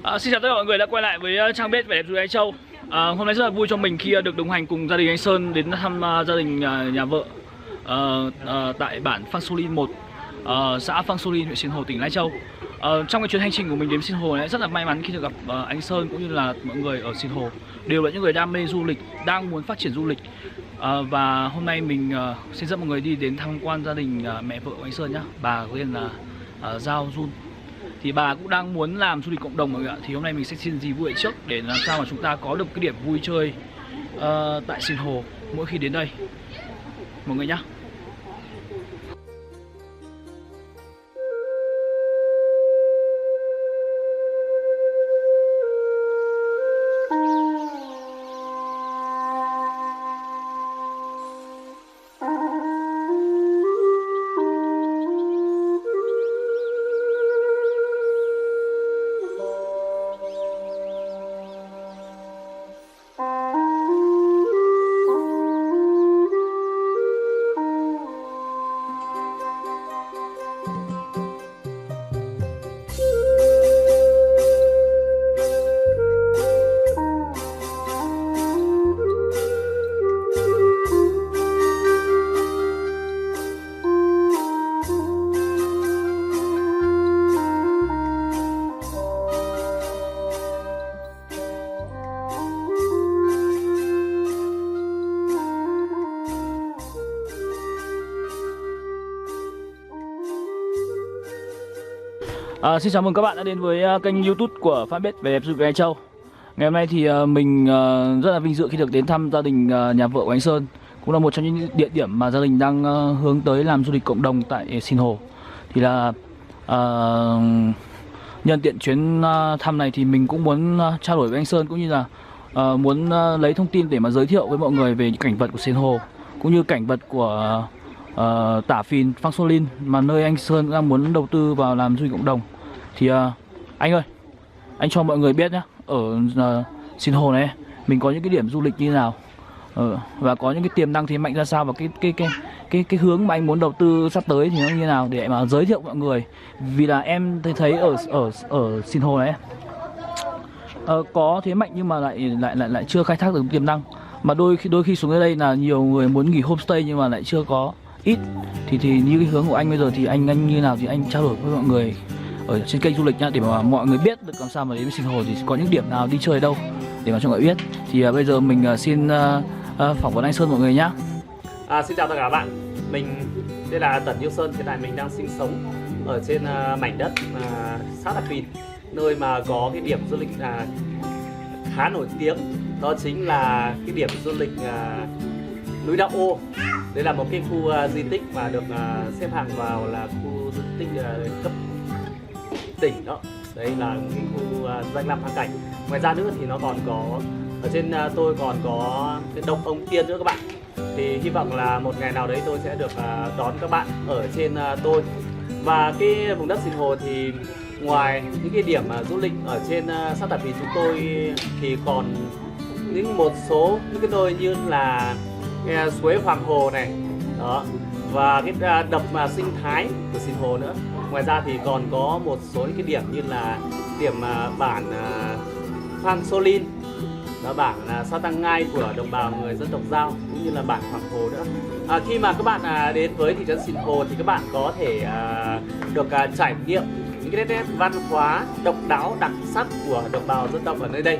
Xin chào tất cả mọi người đã quay lại với trang bếp vẻ đẹp du lịch Anh Châu. Hôm nay rất là vui cho mình khi được đồng hành cùng gia đình anh Sơn đến thăm gia đình nhà vợ tại bản Phang Solin 1, xã Phang Solin, huyện Sinh Hồ, tỉnh Lai Châu. Trong cái chuyến hành trình của mình đến Sinh Hồ này rất là may mắn khi được gặp anh Sơn cũng như là mọi người ở Sinh Hồ, đều là những người đam mê du lịch, đang muốn phát triển du lịch. Và hôm nay mình xin dẫn mọi người đi đến tham quan gia đình mẹ vợ của anh Sơn nhé. Bà có tên là Giao Jun. Thì bà cũng đang muốn làm du lịch cộng đồng mọi người ạ. Thì hôm nay mình sẽ xin review lại trước để làm sao mà chúng ta có được cái điểm vui chơi tại Sinh Hồ mỗi khi đến đây mọi người nhé. Xin chào mừng các bạn đã đến với kênh YouTube của fanpage về đẹp du lịch Anh Châu. Ngày hôm nay thì mình rất là vinh dự khi được đến thăm gia đình nhà vợ của anh Sơn, cũng là một trong những địa điểm mà gia đình đang hướng tới làm du lịch cộng đồng tại Sinh Hồ. Thì là nhân tiện chuyến thăm này thì mình cũng muốn trao đổi với anh Sơn cũng như là muốn lấy thông tin để mà giới thiệu với mọi người về những cảnh vật của Sinh Hồ cũng như cảnh vật của Tả Phìn, Phang Solin mà nơi anh Sơn đang muốn đầu tư vào làm du lịch cộng đồng. Thì anh ơi, anh cho mọi người biết nhé, ở Sinh Hồ này mình có những cái điểm du lịch như nào và có những cái tiềm năng thế mạnh ra sao, và cái hướng mà anh muốn đầu tư sắp tới thì nó như nào để mà giới thiệu mọi người. Vì là em thấy ở Sinh Hồ này có thế mạnh nhưng mà lại chưa khai thác được tiềm năng, mà đôi khi xuống tới đây là nhiều người muốn nghỉ homestay nhưng mà lại chưa có ít. Thì như cái hướng của anh bây giờ thì anh như nào thì anh trao đổi với mọi người ở trên kênh du lịch nhá, để mà mọi người biết được làm sao mà đến với Sinh Hồ thì có những điểm nào đi chơi đâu để mà cho mọi người biết. Thì bây giờ mình xin phỏng vấn anh Sơn mọi người nhá. Xin chào tất cả các bạn, mình đây là Tần Yêu Sơn. Hiện tại mình đang sinh sống ở trên mảnh đất xã Tả Phìn, nơi mà có cái điểm du lịch khá nổi tiếng, đó chính là cái điểm du lịch núi Đạo Ô. Đây là một cái khu di tích mà được xếp hạng vào là khu di tích cấp tỉnh đó. Đây là cái khu danh lam thắng cảnh. Ngoài ra nữa thì nó còn có ở trên tôi còn có cái Động Ông Tiên nữa các bạn. Thì hy vọng là một ngày nào đấy tôi sẽ được đón các bạn ở trên tôi. Và cái vùng đất Sinh Hồ thì ngoài những cái điểm du lịch ở trên xã Tả Phìn chúng tôi thì còn một số những cái nơi như là cái suối Hoàng Hồ này đó, và cái đập sinh thái của Sinh Hồ nữa. Ngoài ra thì còn có một số những cái điểm như là điểm bản Phang Solin, đó, bản Sa Tăng Ngai của đồng bào người dân tộc Dao, cũng như là bản Hoàng Hồ nữa. Khi mà các bạn đến với thị trấn Sinh Hồ thì các bạn có thể được trải nghiệm những cái nét văn hóa độc đáo đặc sắc của đồng bào dân tộc ở nơi đây,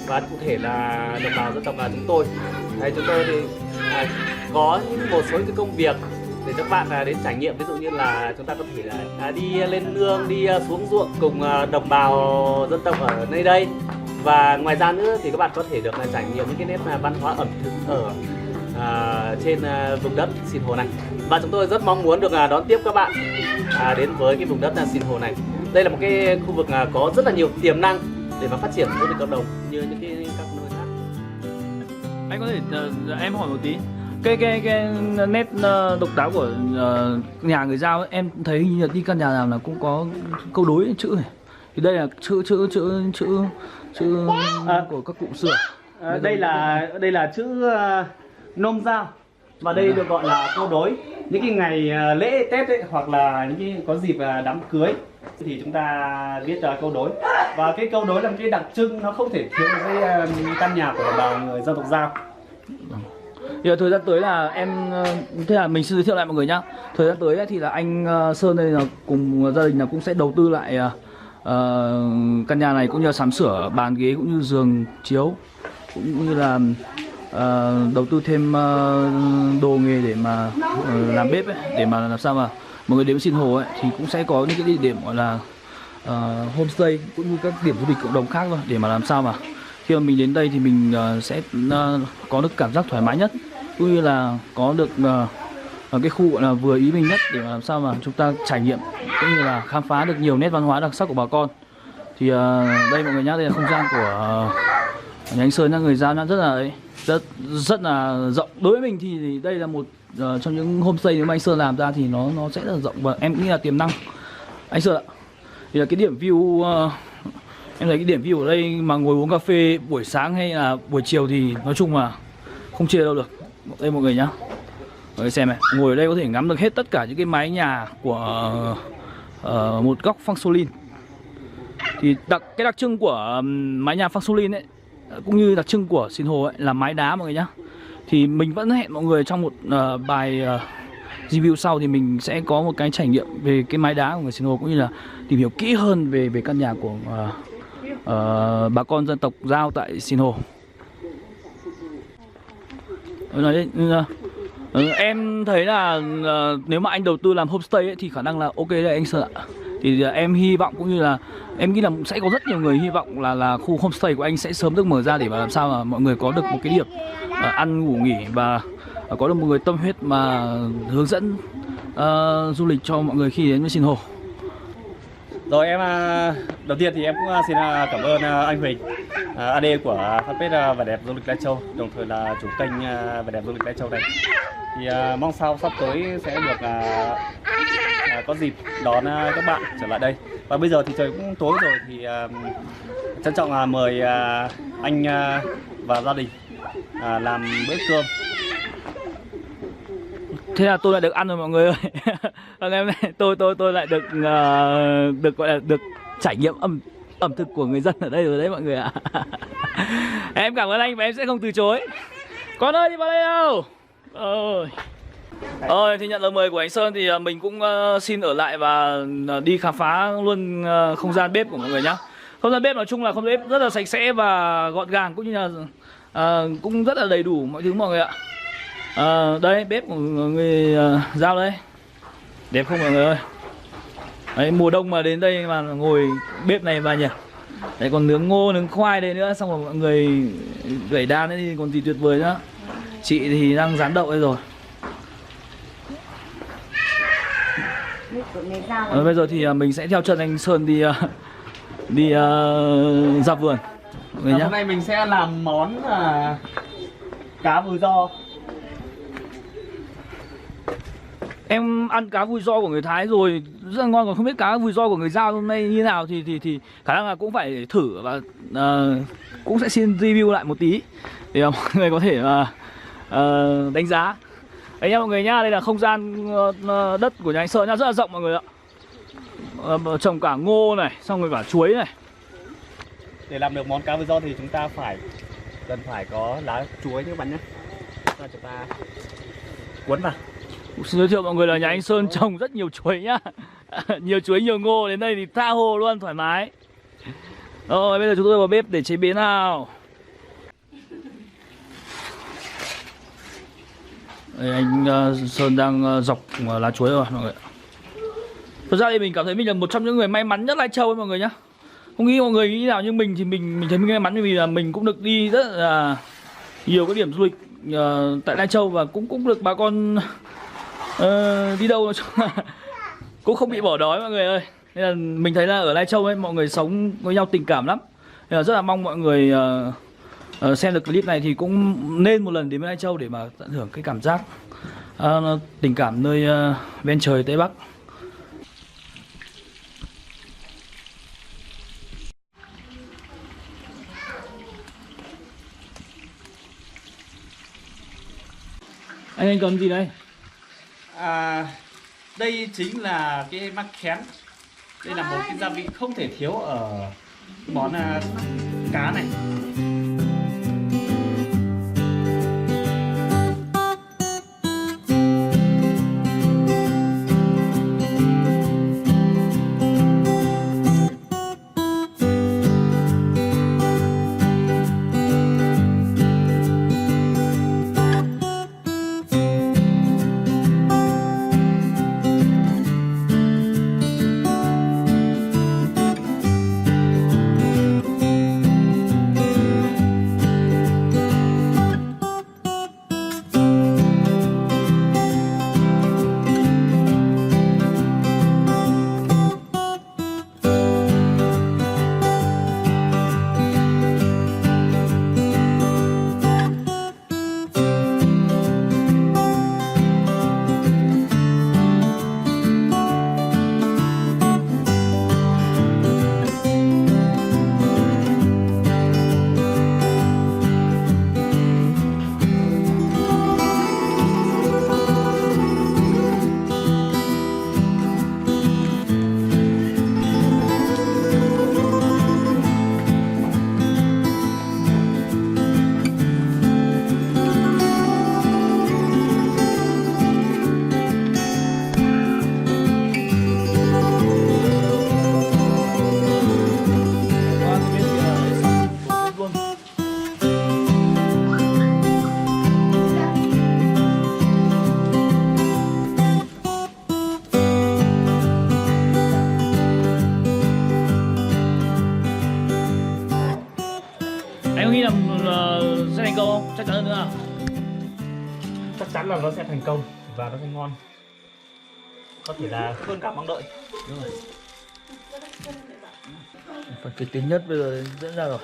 và cụ thể là đồng bào dân tộc là chúng tôi. Chúng tôi thì có một số những công việc để các bạn đến trải nghiệm. Ví dụ như là chúng ta có thể là đi lên nương, đi xuống ruộng cùng đồng bào dân tộc ở nơi đây. Và ngoài ra nữa thì các bạn có thể được trải nghiệm những cái nét văn hóa ẩm thực ở trên vùng đất Sinh Hồ này. Và chúng tôi rất mong muốn được đón tiếp các bạn đến với cái vùng đất Sinh Hồ này. Đây là một cái khu vực có rất là nhiều tiềm năng để mà phát triển du lịch cộng đồng như những các nơi khác. Anh có thể em hỏi một tí, cái nét độc đáo của nhà người Dao ấy, em thấy hình như đi căn nhà nào là cũng có câu đối chữ này. Thì đây là chữ của các cụ xưa. Đây là chữ Nôm Dao. Và đây được gọi là câu đối. Những cái ngày lễ Tết ấy, hoặc là những cái có dịp đám cưới thì chúng ta viết câu đối. Và cái câu đối là một cái đặc trưng, nó không thể thiếu được cái căn nhà của đồng bào người dân tộc Dao. Thì thời gian tới là thế là mình xin giới thiệu lại mọi người nhá. Thời gian tới ấy, thì là anh Sơn đây là cùng gia đình là cũng sẽ đầu tư lại căn nhà này, cũng như là sắm sửa bàn ghế cũng như giường chiếu, cũng như là đầu tư thêm đồ nghề để mà làm bếp ấy, để mà làm sao mà mọi người đến Sinh Hồ ấy thì cũng sẽ có những cái địa điểm gọi là homestay cũng như các điểm du lịch cộng đồng khác thôi, để mà làm sao mà khi mà mình đến đây thì mình sẽ có được cảm giác thoải mái nhất, cũng như là có được cái khu gọi là vừa ý mình nhất, để mà làm sao mà chúng ta trải nghiệm cũng như là khám phá được nhiều nét văn hóa đặc sắc của bà con. Thì đây mọi người nhá, đây là không gian của nhà anh Sơn nhá, người Dao rất là rất là rộng. Đối với mình thì đây là một trong những homestay nếu mà anh Sơn làm ra thì nó sẽ rất là rộng, và em nghĩ là tiềm năng anh Sơn ạ. Thì là cái điểm view em thấy cái điểm view ở đây mà ngồi uống cà phê buổi sáng hay là buổi chiều thì nói chung là không chê đâu được. Đây mọi người nhá, mọi người xem này, ngồi ở đây có thể ngắm được hết tất cả những cái mái nhà của một góc Phan Xô-linh. Thì cái đặc trưng của mái nhà Phan Xô-linh ấy, cũng như đặc trưng của Sinh Hồ ấy, là mái đá mọi người nhá. Thì mình vẫn hẹn mọi người trong một bài review sau thì mình sẽ có một cái trải nghiệm về cái mái đá của người Sinh Hồ, cũng như là tìm hiểu kỹ hơn về căn nhà của bà con dân tộc Dao tại Sinh Hồ. Em thấy là nếu mà anh đầu tư làm homestay ấy, thì khả năng là ok đấy anh Sơn ạ. Thì em hy vọng cũng như là em nghĩ là sẽ có rất nhiều người hy vọng là khu homestay của anh sẽ sớm được mở ra, để mà làm sao mà mọi người có được một cái điểm ăn ngủ nghỉ và có được một người tâm huyết mà hướng dẫn du lịch cho mọi người khi đến với Sinh Hồ. Rồi em đầu tiên thì em cũng xin cảm ơn anh Huỳnh, AD của fanpage Vẻ Đẹp Du Lịch Lai Châu, đồng thời là chủ kênh Vẻ Đẹp Du Lịch Lai Châu này. Thì mong sao sắp tới sẽ được có dịp đón các bạn trở lại đây. Và bây giờ thì trời cũng tối rồi, thì trân trọng mời anh và gia đình làm bữa cơm. Thế là tôi lại được ăn rồi mọi người ơi. Ngày hôm nay tôi lại được gọi là được trải nghiệm ẩm thực của người dân ở đây rồi đấy mọi người ạ. Em cảm ơn anh và em sẽ không từ chối. Con ơi, đi vào đây đâu? Thì nhận lời mời của anh Sơn thì mình cũng xin ở lại và đi khám phá luôn không gian bếp của mọi người nhá. Không gian bếp nói chung là không gian bếp rất là sạch sẽ và gọn gàng, cũng như là cũng rất là đầy đủ mọi thứ mọi người ạ. Đây bếp của người Dao đây, đẹp không mọi người ơi. Đấy, mùa đông mà đến đây mà ngồi bếp này mà nhỉ. Đấy, còn nướng ngô nướng khoai đây nữa, xong rồi mọi người gảy đan ấy thì còn gì tuyệt vời nữa. Chị thì đang rán đậu đây rồi. Bây giờ thì mình sẽ theo chân anh Sơn đi ra vườn. Hôm nay mình sẽ làm món cá vùi giò. Em ăn cá vùi giò của người Thái rồi rất là ngon, còn không biết cá vùi giò của người Dao hôm nay như nào thì khả năng là cũng phải thử, và cũng sẽ xin review lại một tí để mọi người có thể đánh giá. Đấy nha mọi người nhá, đây là không gian đất của nhà anh Sơn nhá, rất là rộng mọi người ạ. Trồng cả ngô này, xong rồi cả chuối này. Để làm được món cá vùi giò thì chúng ta cần phải có lá chuối các bạn nhé. Chúng ta cuốn vào. Xin giới thiệu mọi người là nhà anh Sơn trồng rất nhiều chuối nhá. Nhiều chuối nhiều ngô, đến đây thì tha hồ luôn, thoải mái. Rồi bây giờ chúng tôi vào bếp để chế biến nào. Đây, anh Sơn đang dọc lá chuối rồi mọi người. Thật ra thì mình cảm thấy mình là một trong những người may mắn nhất Lai Châu ấy mọi người nhá. Không nghĩ mọi người nghĩ nào, nhưng mình thì mình thấy mình may mắn vì là mình cũng được đi rất là nhiều cái điểm du lịch tại Lai Châu, và cũng được bà con đi đâu cũng không bị bỏ đói mọi người ơi. Nên là mình thấy là ở Lai Châu ấy mọi người sống với nhau tình cảm lắm. Nên là rất là mong mọi người xem được clip này thì cũng nên một lần đến với Lai Châu để mà tận hưởng cái cảm giác tình cảm nơi ven trời Tây Bắc. Anh cầm gì đây? Đây chính là cái mắc khén. Đây là một cái gia vị không thể thiếu ở món cá này. Anh có nghĩ là sẽ thành công không? Chắc chắn hơn nữa à? Chắc chắn là nó sẽ thành công và nó sẽ ngon. Có thể là hơn cả mong đợi. Đúng rồi. Phần kịch tính nhất bây giờ diễn ra rồi.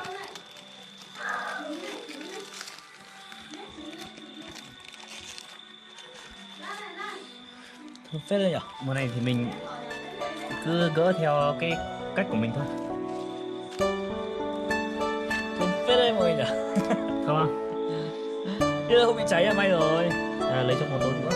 Thơm phết đấy nhỉ? Món này thì mình cứ gỡ theo cái cách của mình thôi. Thơm phết đấy mọi người nhỉ? Không không? Thế là không bị cháy là may rồi. Lấy cho một tô nữa.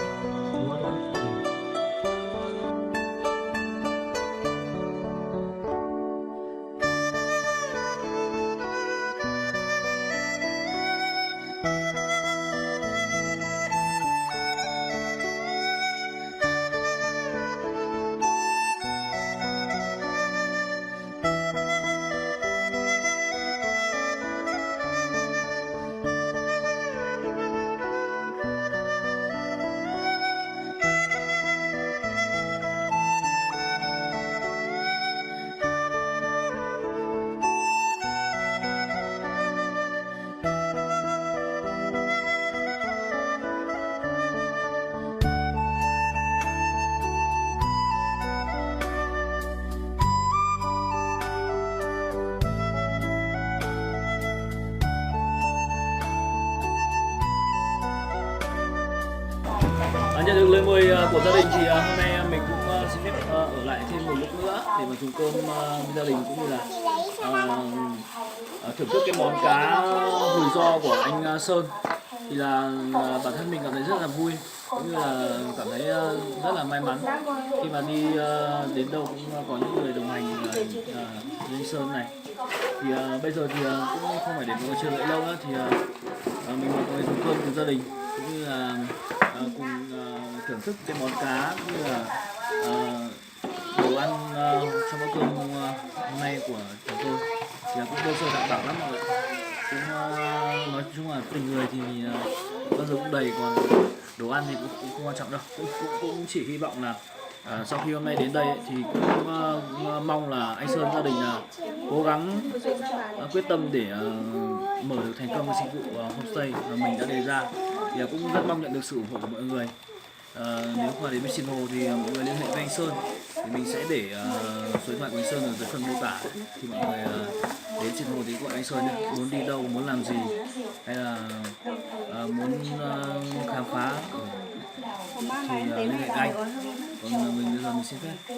Nhận được lời mời của gia đình thì hôm nay mình cũng xin phép ở lại thêm một lúc nữa để mà dùng cơm với gia đình, cũng như là thưởng thức cái món cá rủi ro của anh Sơn. Thì là bản thân mình cảm thấy rất là vui, cũng như là cảm thấy rất là may mắn khi mà đi đến đâu cũng có những người đồng hành như anh Sơn này. Thì bây giờ thì cũng không phải để mọi người chờ đợi lâu nữa, thì mình mời mọi người dùng cơm cùng gia đình, cũng như là cùng thưởng thức cái món cá, cũng như là đồ ăn trong bữa cơm hôm nay của chúng tôi. Thì cũng đơn sơ đạm bạo lắm mọi người. Cũng nói chung là tình người thì bao giờ cũng đầy, còn đồ ăn thì cũng không quan trọng đâu. Cũng chỉ hy vọng là sau khi hôm nay đến đây thì cũng mong là anh Sơn, gia đình cố gắng quyết tâm để mở được thành công cái dịch vụ homestay mà mình đã đề ra. Thì cũng rất mong nhận được sự ủng hộ của mọi người. Nếu mà đến với Sinh Hồ thì mọi người liên hệ với anh Sơn, thì mình sẽ để số điện thoại của anh Sơn ở dưới phần mô tả. Thì mọi người đến Sinh Hồ thì gọi anh Sơn nhé. Muốn đi đâu, muốn làm gì, hay là muốn khám phá thì liên hệ anh. Còn mình bây giờ mình xin phép